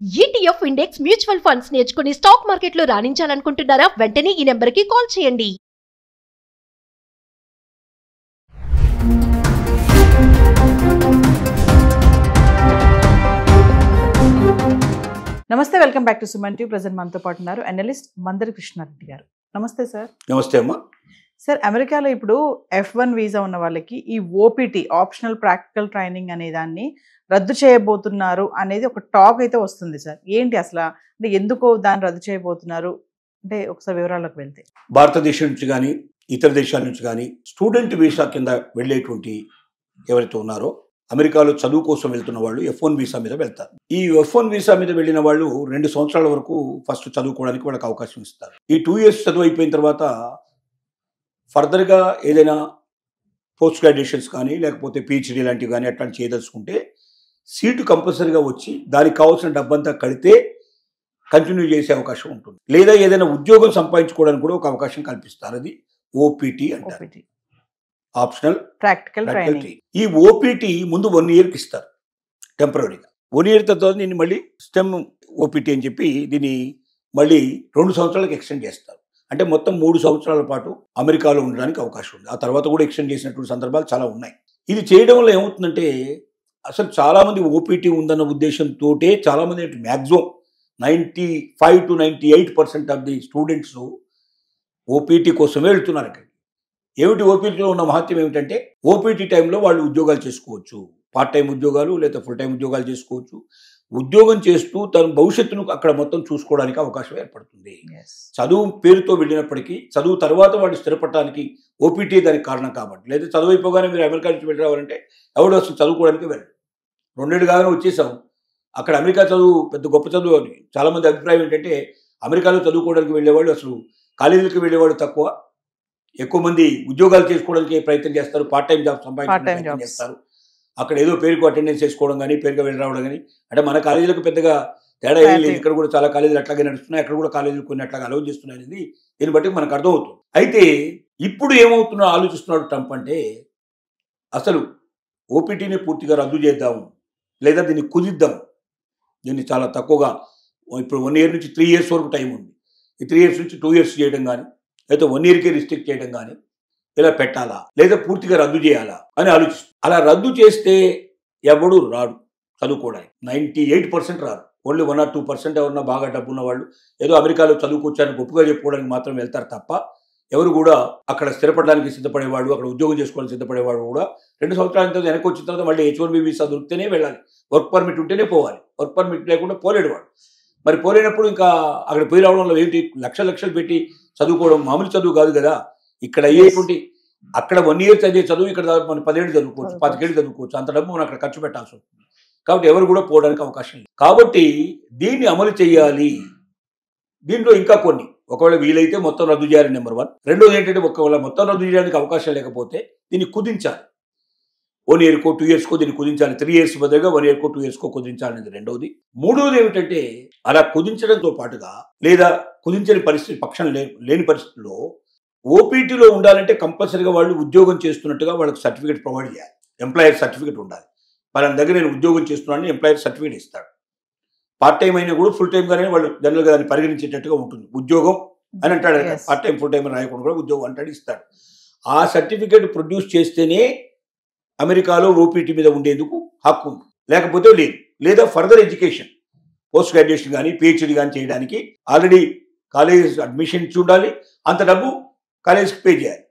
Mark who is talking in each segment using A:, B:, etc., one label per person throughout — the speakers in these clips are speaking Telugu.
A: ETF ఇండెక్స్ మ్యూచువల్ ఫండ్స్ నేర్చుకుని స్టాక్ మార్కెట్లో రాణించాలనుకుంటున్నారా? వెంటనే ఈ నెంబర్కి కాల్ చేయండి.
B: నమస్తే, welcome back to Suman TV. Present మనతో పాటు ఉన్నారు అనలిస్ట్ మందరి కృష్ణారెడ్డి గారు. నమస్తే సార్.
C: నమస్తే అమ్మా.
B: సార్, అమెరికాలో ఇప్పుడు F1 వీసా ఉన్న వాళ్ళకి ఈ OPT ఆప్షనల్ ప్రాక్టికల్ ట్రైనింగ్ అనే దాన్ని రద్దు చేయబోతున్నారు అనేది ఒక టాక్ అయితే వస్తుంది సార్. ఏంటి అసలు, అంటే ఎందుకో దాన్ని రద్దు చేయబోతున్నారు అంటే ఒకసారి వివరాలకు వెళ్తే.
C: భారతదేశం నుంచి కానీ ఇతర దేశాల నుంచి కానీ స్టూడెంట్ వీసా కింద వెళ్ళేటువంటి ఎవరైతే ఉన్నారో అమెరికాలో చదువు కోసం వెళ్తున్న వాళ్ళు F1 వీసా మీద వెళ్తారు. ఈ F1 వీసా మీద వెళ్ళిన వాళ్ళు 2 సంవత్సరాల వరకు ఫస్ట్ చదువుకోవడానికి వాళ్ళకి అవకాశం ఇస్తారు. ఈ 2 years చదువు అయిపోయిన తర్వాత ఫర్దర్గా ఏదైనా పోస్ట్ గ్రాడ్యుయేషన్స్ కానీ లేకపోతే PhD లాంటివి కానీ అట్లాంటి చేయదలుచుకుంటే సీటు కంపల్సరీగా వచ్చి దానికి కావాల్సిన డబ్బంతా కడితే కంటిన్యూ చేసే అవకాశం ఉంటుంది. లేదా ఏదైనా ఉద్యోగం సంపాదించుకోవడానికి కూడా ఒక అవకాశం కల్పిస్తారు. అది OPT అంటారు, ఆప్షనల్
B: ప్రాక్టికల్ ట్రైనింగ్.
C: ఈ OPT ముందు 1 yearకి ఇస్తారు టెంపరీగా. 1 year తర్వాత దీన్ని మళ్ళీ స్టెమ్ OPT అని చెప్పి దీన్ని మళ్ళీ 2 సంవత్సరాలకు ఎక్స్టెండ్ చేస్తారు. అంటే మొత్తం 3 సంవత్సరాల పాటు అమెరికాలో ఉండడానికి అవకాశం ఉంది. ఆ తర్వాత కూడా ఎక్స్టెండ్ చేసినటువంటి సందర్భాలు చాలా ఉన్నాయి. ఇది చేయడం వల్ల ఏమవుతుందంటే అసలు చాలామంది OPT ఉందన్న ఉద్దేశంతో చాలామంది maximum 95 to 98% of the students OPT కోసమే వెళ్తున్నారు. అక్కడ ఏమిటి OPTలో ఉన్న మహత్యం ఏమిటంటే OPT టైంలో వాళ్ళు ఉద్యోగాలు చేసుకోవచ్చు. పార్ట్ టైం ఉద్యోగాలు లేదా ఫుల్ టైం ఉద్యోగాలు చేసుకోవచ్చు. ఉద్యోగం చేస్తూ తన భవిష్యత్తును అక్కడ మొత్తం చూసుకోవడానికి అవకాశం ఏర్పడుతుంది. చదువు పేరుతో వెళ్ళినప్పటికీ చదువు తర్వాత వాళ్ళు స్థిరపడటానికి OPT దానికి కారణం కాబట్టి. లేదా చదువు అయిపోగానే మీరు అమెరికా నుంచి వెళ్ళి రావాలంటే ఎవడు అసలు చదువుకోవడానికి వెళ్ళరు. 2 ఏళ్ళు కాగానే వచ్చేసాం. అక్కడ అమెరికా చదువు పెద్ద గొప్ప చదువు అని చాలామంది అభిప్రాయం ఏంటంటే అమెరికాలో చదువుకోవడానికి వెళ్ళేవాళ్ళు అసలు కాలేజీలకు వెళ్ళేవాళ్ళు తక్కువ, ఎక్కువ మంది ఉద్యోగాలు చేసుకోవడానికి ప్రయత్నం చేస్తారు, పార్ట్ టైం జాబ్ సంపాదించడానికి చేస్తారు. అక్కడ ఏదో పేరుకు అటెండెన్స్ చేసుకోవడం కానీ పేరుగా వెళ్ళి రావడం కానీ. అంటే మన కాలేజీలకు పెద్దగా తేడా ఏం లేదు. ఇక్కడ కూడా చాలా కాలేజీలు అట్లాగే నడుస్తున్నాయి, అక్కడ కూడా కాలేజీలు కొన్ని అట్లాగే అలౌ చేస్తున్నాయి అనేది దీన్ని బట్టి మనకు అర్థమవుతుంది. అయితే ఇప్పుడు ఏమవుతుందో ఆలోచిస్తున్నాడు ట్రంప్ అంటే అసలు OPTని పూర్తిగా రద్దు చేద్దాము లేదా దీన్ని కుదిద్దాం, దీన్ని చాలా తక్కువగా ఇప్పుడు 1 year నుంచి 3 years వరకు టైం ఉంది. ఈ 3 years నుంచి 2 years చేయడం కానీ లేదా 1 yearకే రిస్ట్రిక్ట్ చేయడం కానీ ఇలా పెట్టాలా లేదా పూర్తిగా రద్దు చేయాలా అని ఆలోచిస్తుంది. అలా రద్దు చేస్తే ఎవడు రాడు చదువుకోవడానికి. 98% రారు. ఓన్లీ 1 or 2% ఎవరన్నా బాగా డబ్బు ఉన్న వాళ్ళు ఏదో అమెరికాలో చదువుకొచ్చారని గొప్పగా చెప్పుకోవడానికి మాత్రం వెళ్తారు తప్ప ఎవరు కూడా అక్కడ స్థిరపడడానికి సిద్ధపడేవాడు, అక్కడ ఉద్యోగం చేసుకోవడానికి సిద్ధపడేవాడు కూడా 2 సంవత్సరాల తర్వాత వెనక్కి వచ్చిన తర్వాత మళ్ళీ H1B వీసా దొరికితేనే వెళ్ళాలి. వర్క్ పర్మిట్ ఉంటేనే పోవాలి. వర్క్ పర్మిట్ లేకుండా పోలేడు వాడు. మరి పోలేనప్పుడు ఇంకా అక్కడ పోయి రావడం వల్ల ఏంటి, లక్షలు పెట్టి చదువుకోవడం మామూలు చదువు కాదు కదా. ఇక్కడ అయ్యేటువంటి అక్కడ 1 year చదివే చదువు ఇక్కడ మనం 10 ఏళ్ళు చదువుకోవచ్చు, 25 ఏళ్ళు చదువుకోవచ్చు. అంత డబ్బు మనం అక్కడ ఖర్చు పెట్టాల్సి వస్తుంది. కాబట్టి ఎవరు కూడా పోవడానికి అవకాశం లేదు. కాబట్టి దీన్ని అమలు చేయాలి. దీంట్లో ఇంకా కొన్ని ఒకవేళ వీలైతే మొత్తం రద్దు చేయాలి నెంబర్ 1. రెండోది ఏంటంటే ఒకవేళ మొత్తం రద్దు చేయడానికి అవకాశం లేకపోతే దీన్ని కుదించాలి. 1 yearకో 2 yearsకో దీన్ని కుదించాలి. 3 years బదులుగా 1 yearకో 2 yearsకో కుదించాలనేది రెండోది. మూడోది ఏమిటంటే అలా కుదించడంతో పాటుగా లేదా కుదించని పరిస్థితి పక్షం లేని పరిస్థితుల్లో OPTలో ఉండాలంటే కంపల్సరీగా వాళ్ళు ఉద్యోగం చేస్తున్నట్టుగా వాళ్ళకి సర్టిఫికేట్ ప్రొవైడ్ చేయాలి. ఎంప్లాయర్ సర్టిఫికేట్ ఉండాలి. వాళ్ళ దగ్గర నేను ఉద్యోగం చేస్తున్నానని ఎంప్లాయర్ సర్టిఫికేట్ ఇస్తాడు. పార్ట్ టైం అయినా కూడా ఫుల్ టైంగానే వాళ్ళు జనరల్గా దాన్ని పరిగణించేటట్టుగా ఉంటుంది. ఉద్యోగం అని అంటాడు, పార్ట్ టైం ఫుల్ టైం అని రాయకుండా కూడా ఉద్యోగం అంటాడు, ఇస్తాడు. ఆ సర్టిఫికేట్ ప్రొడ్యూస్ చేస్తేనే అమెరికాలో OPT మీద ఉండేందుకు హక్కు ఉంది, లేకపోతే లేదు. లేదా ఫర్దర్ ఎడ్యుకేషన్ పోస్ట్ గ్రాడ్యుయేషన్ కానీ PhD కానీ చేయడానికి ఆల్రెడీ కాలేజ్ అడ్మిషన్ ఇచ్చి ఉండాలి. అంత డబ్బు కాలేజ్కి పే చేయాలి.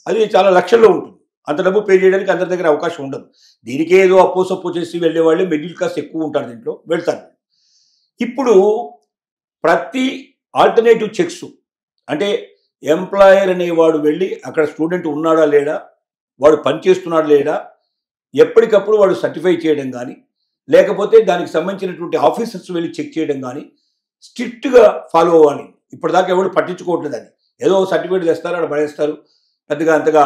C: అది చాలా లక్షల్లో ఉంటుంది. అంత డబ్బు పే చేయడానికి అందరి దగ్గర అవకాశం ఉండదు. దీనికే ఏదో అప్పో చేసి వెళ్ళే వాళ్ళు మిడిల్ క్లాస్ ఎక్కువ ఉంటారు, దీంట్లో వెళ్తారు. ఇప్పుడు ప్రతి ఆల్టర్నేటివ్ చెక్స్ అంటే ఎంప్లాయర్ అనేవాడు వెళ్ళి అక్కడ స్టూడెంట్ ఉన్నాడా లేడా, వాడు పనిచేస్తున్నాడా లేడా ఎప్పటికప్పుడు వాడు సర్టిఫై చేయడం కానీ లేకపోతే దానికి సంబంధించినటువంటి ఆఫీసర్స్ వెళ్ళి చెక్ చేయడం కానీ స్ట్రిక్ట్గా ఫాలో అవ్వాలి. ఇప్పటిదాకా ఎవరు పట్టించుకోవట్లేదు. అని ఏదో సర్టిఫికేట్ తెస్తారు, అక్కడ పడేస్తారు, పెద్దగా అంతగా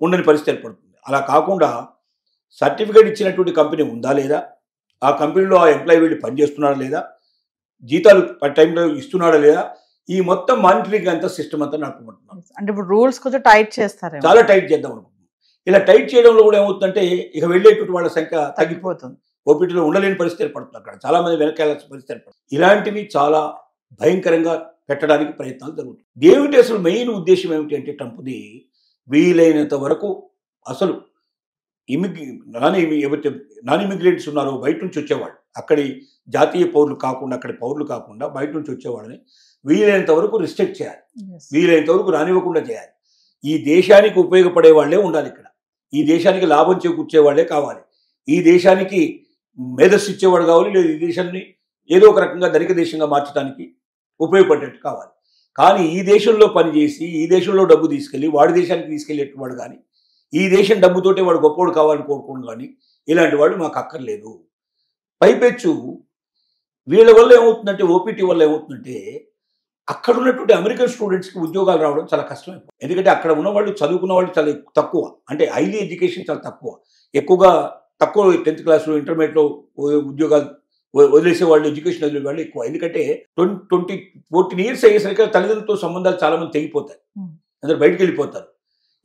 C: ఉండని పరిస్థితి ఏర్పడుతుంది. అలా కాకుండా సర్టిఫికేట్ ఇచ్చినటువంటి కంపెనీ ఉందా లేదా, ఆ కంపెనీలో ఆ ఎంప్లాయీ వెళ్ళి పనిచేస్తున్నాడా లేదా, జీతాలు టైంలో ఇస్తున్నాడా లేదా, ఈ మొత్తం మానిటరింగ్ అంతా సిస్టమ్ అంతా నడుపుకుంటున్నాం.
B: అంటే ఇప్పుడు రూల్స్ కొంచెం టైట్ చేస్తారు,
C: చాలా టైట్ చేద్దాం అనుకుంటున్నాం. ఇలా టైట్ చేయడంలో కూడా ఏమవుతుందంటే ఇక వెళ్ళేటువంటి వాళ్ళ సంఖ్య తగ్గిపోతుంది. ఓపీటీలో ఉండలేని పరిస్థితి ఏర్పడుతుంది. అక్కడ చాలా మంది వెనకాల్సిన పరిస్థితి ఏర్పడుతుంది. ఇలాంటివి చాలా భయంకరంగా పెట్టడానికి ప్రయత్నాలు జరుగుతాయి. ఏమిటి అసలు మెయిన్ ఉద్దేశం ఏమిటి అంటే ట్రంప్ది వీలైనంత వరకు అసలు నాన్ ఇమిగ్రెంట్స్ ఉన్నారో బయట నుంచి వచ్చేవాళ్ళు, అక్కడి జాతీయ పౌరులు కాకుండా అక్కడి పౌరులు కాకుండా బయట నుంచి వచ్చేవాళ్ళని వీలైనంత వరకు రిస్ట్రిక్ట్ చేయాలి, వీలైనంత వరకు రానివ్వకుండా చేయాలి. ఈ దేశానికి ఉపయోగపడే వాళ్ళే ఉండాలి ఇక్కడ, ఈ దేశానికి లాభం చేకూర్చే వాళ్ళే కావాలి, ఈ దేశానికి మేధస్సు ఇచ్చేవాడు కావాలి, లేదా ఈ దేశాన్ని ఏదో ఒక రకంగా ధనిక దేశంగా మార్చడానికి ఉపయోగపడేట్టు కావాలి. కానీ ఈ దేశంలో పనిచేసి ఈ దేశంలో డబ్బు తీసుకెళ్ళి వాడి దేశానికి తీసుకెళ్ళేవాడు కానీ ఈ దేశం డబ్బుతోటే వాడు గొప్పవాడు కావాలని కోరుకోండి కానీ ఇలాంటి వాడు మాకు అక్కర్లేదు. పైపెచ్చు వీళ్ళ వల్ల ఏమవుతుందంటే, ఓపీటీ వల్ల ఏమవుతుందంటే అక్కడ ఉన్నటువంటి అమెరికన్ స్టూడెంట్స్కి ఉద్యోగాలు రావడం చాలా కష్టమైపోతుంది. ఎందుకంటే అక్కడ ఉన్నవాళ్ళు చదువుకున్న వాళ్ళు చాలా తక్కువ, అంటే హైలీ ఎడ్యుకేషన్ చాలా ఎక్కువగా తక్కువ 10th క్లాస్లో ఇంటర్మీడియట్లో ఉద్యోగాలు వదిలేసే వాళ్ళు, ఎడ్యుకేషన్ వదిలే వాళ్ళు ఎక్కువ. ఎందుకంటే 14 years అయ్యేసరికి తల్లిదండ్రులతో సంబంధాలు చాలా మంది తెగిపోతాయి, అందరు బయటకు వెళ్ళిపోతారు.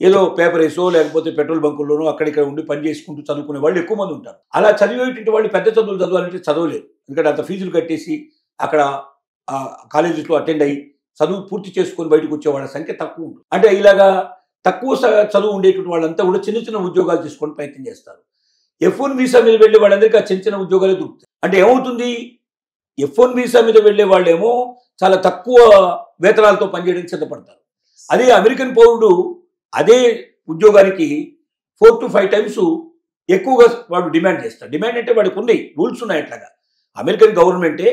C: ఏదో పేపర్ వేసో లేకపోతే పెట్రోల్ బంకుల్లోనో అక్కడిక్కడ ఉండి పని చేసుకుంటూ చదువుకునే వాళ్ళు ఎక్కువ మంది ఉంటారు. అలా చదివేటువంటి వాళ్ళు పెద్ద చదువులు చదవాలంటే చదవలేరు, ఎందుకంటే అంత ఫీజులు కట్టేసి అక్కడ కాలేజెస్లో అటెండ్ అయ్యి చదువు పూర్తి చేసుకొని బయటకు వచ్చే వాళ్ళ సంఖ్య తక్కువ ఉంటుంది. అంటే ఇలాగా తక్కువ చదువు ఉండేటువంటి వాళ్ళంతా కూడా చిన్న చిన్న ఉద్యోగాలు తీసుకొని ప్రయత్నం చేస్తారు. F1 వీసా మీద వెళ్ళే వాళ్ళందరికీ ఆ చిన్న చిన్న ఉద్యోగాలే దొరుకుతాయి. అంటే ఏమవుతుంది, F1 వీసా మీద వెళ్ళే వాళ్ళేమో చాలా తక్కువ వేతనాలతో పనిచేయడానికి సిద్ధపడతారు. అదే అమెరికన్ పౌరుడు అదే ఉద్యోగానికి 4 to 5 times ఎక్కువగా వాడు డిమాండ్ చేస్తాడు. డిమాండ్ అంటే వాడికి ఉన్నాయి రూల్స్ ఉన్నాయి. అట్లాగా అమెరికన్ గవర్నమెంటే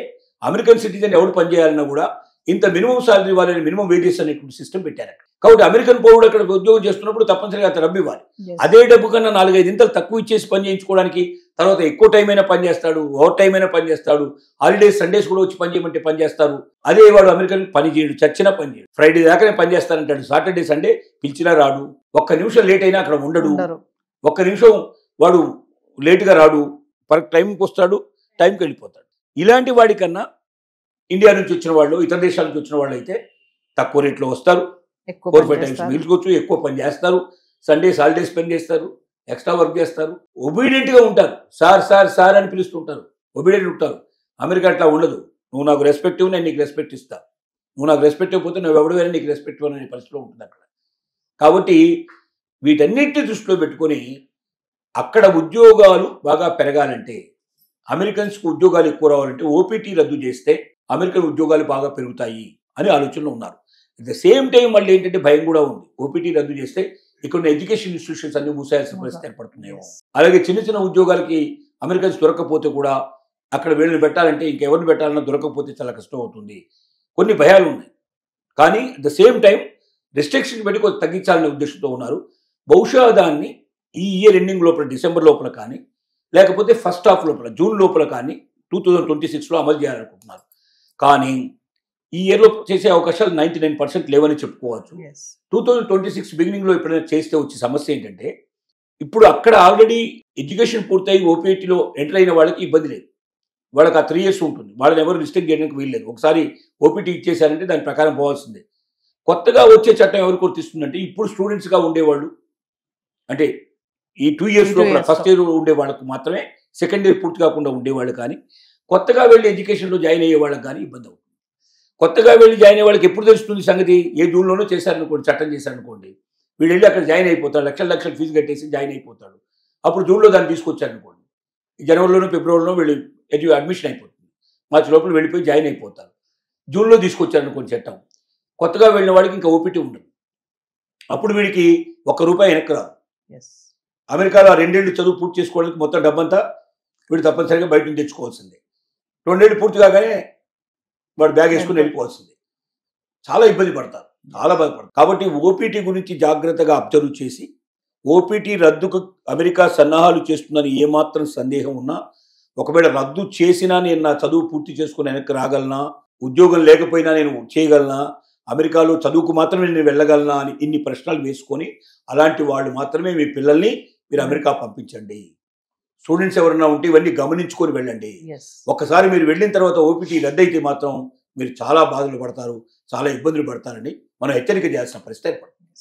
C: అమెరికన్ సిటిజన్ ఎవరు పనిచేయాలన్నా కూడా ఇంత మినిమం సాలరీ ఇవ్వాలని మినిమం వేజెస్ అనేటువంటి సిస్టమ్ పెట్టారు. కాబట్టి అమెరికన్ పౌరుడు అక్కడ ఉద్యోగం చేస్తున్నప్పుడు తప్పనిసరిగా అంత డబ్బు ఇవ్వాలి. అదే డబ్బు కన్నా 4-5 ఇంతలు తక్కువ ఇచ్చేసి పని చేయించుకోవడానికి, తర్వాత ఎక్కువ టైం అయినా పని చేస్తాడు, ఓవర్ టైం అయినా పని చేస్తాడు, హాలిడేస్ సండేస్ కూడా వచ్చి పని చేయమంటే పని చేస్తారు. అదే వాడు అమెరికన్ పని చేయడు, చచ్చినా పని చేయడు, ఫ్రైడే దాకానే పని చేస్తానంటాడు, సాటర్డే సండే పిలిచినా రాడు, ఒక్క నిమిషం లేట్ అయినా అక్కడ ఉండడు, ఒక్క నిమిషం వాడు లేటుగా రాడు, కరెక్ట్ టైంకి వస్తాడు, టైంకి వెళ్ళిపోతాడు. ఇలాంటి వాడికన్నా ఇండియా నుంచి వచ్చిన వాళ్ళు, ఇతర దేశాల నుంచి వచ్చిన వాళ్ళు అయితే తక్కువ రేట్లో వస్తారు, 4-5 times మిగిల్చుకోవచ్చు, ఎక్కువ పని చేస్తారు, సండేస్ హాలిడేస్ పని చేస్తారు, ఎక్స్ట్రా వర్క్ చేస్తారు, ఒబీడియంట్గా ఉంటారు. సార్ సార్ సార్ అని పిలుస్తుంటారు, ఒబీడియంట్ ఉంటారు. అమెరికా అట్లా ఉండదు. నువ్వు నాకు రెస్పెక్ట్ ఇవ్వు, నేను నీకు రెస్పెక్ట్ ఇస్తా, నువ్వు నాకు రెస్పెక్ట్ ఇవ్వకపోతే నువ్వు ఎవడు నీకు రెస్పెక్ట్ ఇవ్వననే పరిస్థితిలో ఉంటుంది అక్కడ. కాబట్టి వీటన్నిటిని దృష్టిలో పెట్టుకొని అక్కడ ఉద్యోగాలు బాగా పెరగాలంటే, అమెరికన్స్కి ఉద్యోగాలు ఎక్కువ రావాలంటే ఓపీటీ రద్దు చేస్తే అమెరికన్ ఉద్యోగాలు బాగా పెరుగుతాయి అని ఆలోచనలో ఉన్నారు. అట్ ద సేమ్ టైం మళ్ళీ ఏంటంటే భయం కూడా ఉంది, ఓపీటీ రద్దు చేస్తే ఇక్కడ ఉన్న ఎడ్యుకేషన్ ఇన్స్టిట్యూషన్స్ అన్ని మూసేయాల్సిన పరిస్థితి ఏర్పడుతున్నాయేమో. అలాగే చిన్న చిన్న ఉద్యోగాలకి అమెరికన్స్ దొరకకపోతే కూడా అక్కడ వీళ్ళని పెట్టాలంటే ఇంకెవరిని పెట్టాలన్నా దొరకకపోతే చాలా కష్టం అవుతుంది. కొన్ని భయాలు ఉన్నాయి. కానీ at the same time restriction పెట్టి కొంచెం తగ్గించాలనే ఉద్దేశంతో ఉన్నారు. బహుశా దాన్ని ఈ ఇయర్ ఎండింగ్ లోపల, డిసెంబర్ లోపల కానీ లేకపోతే ఫస్ట్ హాఫ్ లోపల, జూన్ లోపల కానీ 2026లో అమలు చేయాలనుకుంటున్నారు. కానీ ఈ ఇయర్లో చేసే అవకాశాలు 99% లేవని చెప్పుకోవచ్చు. 2026 బిగినింగ్లో ఎప్పుడైనా చేస్తే వచ్చే సమస్య ఏంటంటే, ఇప్పుడు అక్కడ ఆల్రెడీ ఎడ్యుకేషన్ పూర్తయి ఓపీటీలో ఎంటర్ అయిన వాళ్ళకి ఇబ్బంది లేదు, వాళ్ళకి ఆ 3 years ఉంటుంది, వాళ్ళని ఎవరు రిస్ట్రిక్ట్ చేయడానికి వీల్లేదు. ఒకసారి ఓపీటీ ఇచ్చేసారంటే దాని ప్రకారం పోవాల్సిందే. కొత్తగా వచ్చే చట్టం ఎవరు గుర్తిస్తుందంటే, ఇప్పుడు స్టూడెంట్స్గా ఉండేవాళ్ళు, అంటే ఈ 2 years లోపల ఫస్ట్ ఇయర్ ఉండే వాళ్ళకు మాత్రమే, సెకండ్ ఇయర్ పూర్తి కాకుండా ఉండేవాళ్ళు కానీ, కొత్తగా వెళ్ళి ఎడ్యుకేషన్లో జాయిన్ అయ్యే వాళ్ళకి కానీ ఇబ్బంది అవుతుంది. కొత్తగా వెళ్ళి జాయిన్ అయ్యే వాళ్ళకి ఎప్పుడు తెలుస్తుంది సంగతి, ఏ జూన్లోనో చేశారనుకోండి, చట్టం చేశారనుకోండి, వీళ్ళు వెళ్ళి అక్కడ జాయిన్ అయిపోతాడు, లక్షల ఫీజు కట్టేసి జాయిన్ అయిపోతాడు. అప్పుడు జూన్లో దాన్ని తీసుకొచ్చారనుకోండి, జనవరిలోనో ఫిబ్రవరిలోనో వీళ్ళు అడ్మిషన్ అయిపోతుంది, మార్చి లోపల వెళ్ళిపోయి జాయిన్ అయిపోతారు. జూన్లో తీసుకొచ్చారనుకోండి చట్టం, కొత్తగా వెళ్ళిన వాడికి ఇంకా ఓపీటీ ఉండదు. అప్పుడు వీడికి ₹1 వెనక్కి రాదు. అమెరికాలో 2 ఏళ్ళు చదువు పూర్తి చేసుకోవడానికి మొత్తం డబ్బంతా వీడు తప్పనిసరిగా బయట నుంచి తెచ్చుకోవాల్సిందే. 2 ఏళ్ళు పూర్తి కాగానే వాడు బ్యాగ్ వేసుకుని వెళ్ళిపోవాల్సిందే. చాలా ఇబ్బంది పడతారు, చాలా బాధపడతారు. కాబట్టి ఓపీటీ గురించి జాగ్రత్తగా అబ్జర్వ్ చేసి, ఓపీటీ రద్దుకు అమెరికా సన్నాహాలు చేస్తుందని ఏమాత్రం సందేహం ఉన్నా, ఒకవేళ రద్దు చేసినా నేను నా చదువు పూర్తి చేసుకుని వెనక్కి రాగలనా, ఉద్యోగం లేకపోయినా నేను చేయగలనా, అమెరికాలో చదువుకు మాత్రమే నేను వెళ్ళగలనా అని ఇన్ని ప్రశ్నలు వేసుకొని, అలాంటి వాళ్ళు మాత్రమే మీ పిల్లల్ని మీరు అమెరికా పంపించండి. స్టూడెంట్స్ ఎవరైనా ఉంటే ఇవన్నీ గమనించుకొని వెళ్ళండి. ఒక్కసారి మీరు వెళ్ళిన తర్వాత ఓపీటీ రద్దయితే మాత్రం మీరు చాలా బాధలు పడతారు, చాలా ఇబ్బందులు పడతారని మనం హెచ్చరిక చేయాల్సిన పరిస్థితి ఏర్పడుతుంది.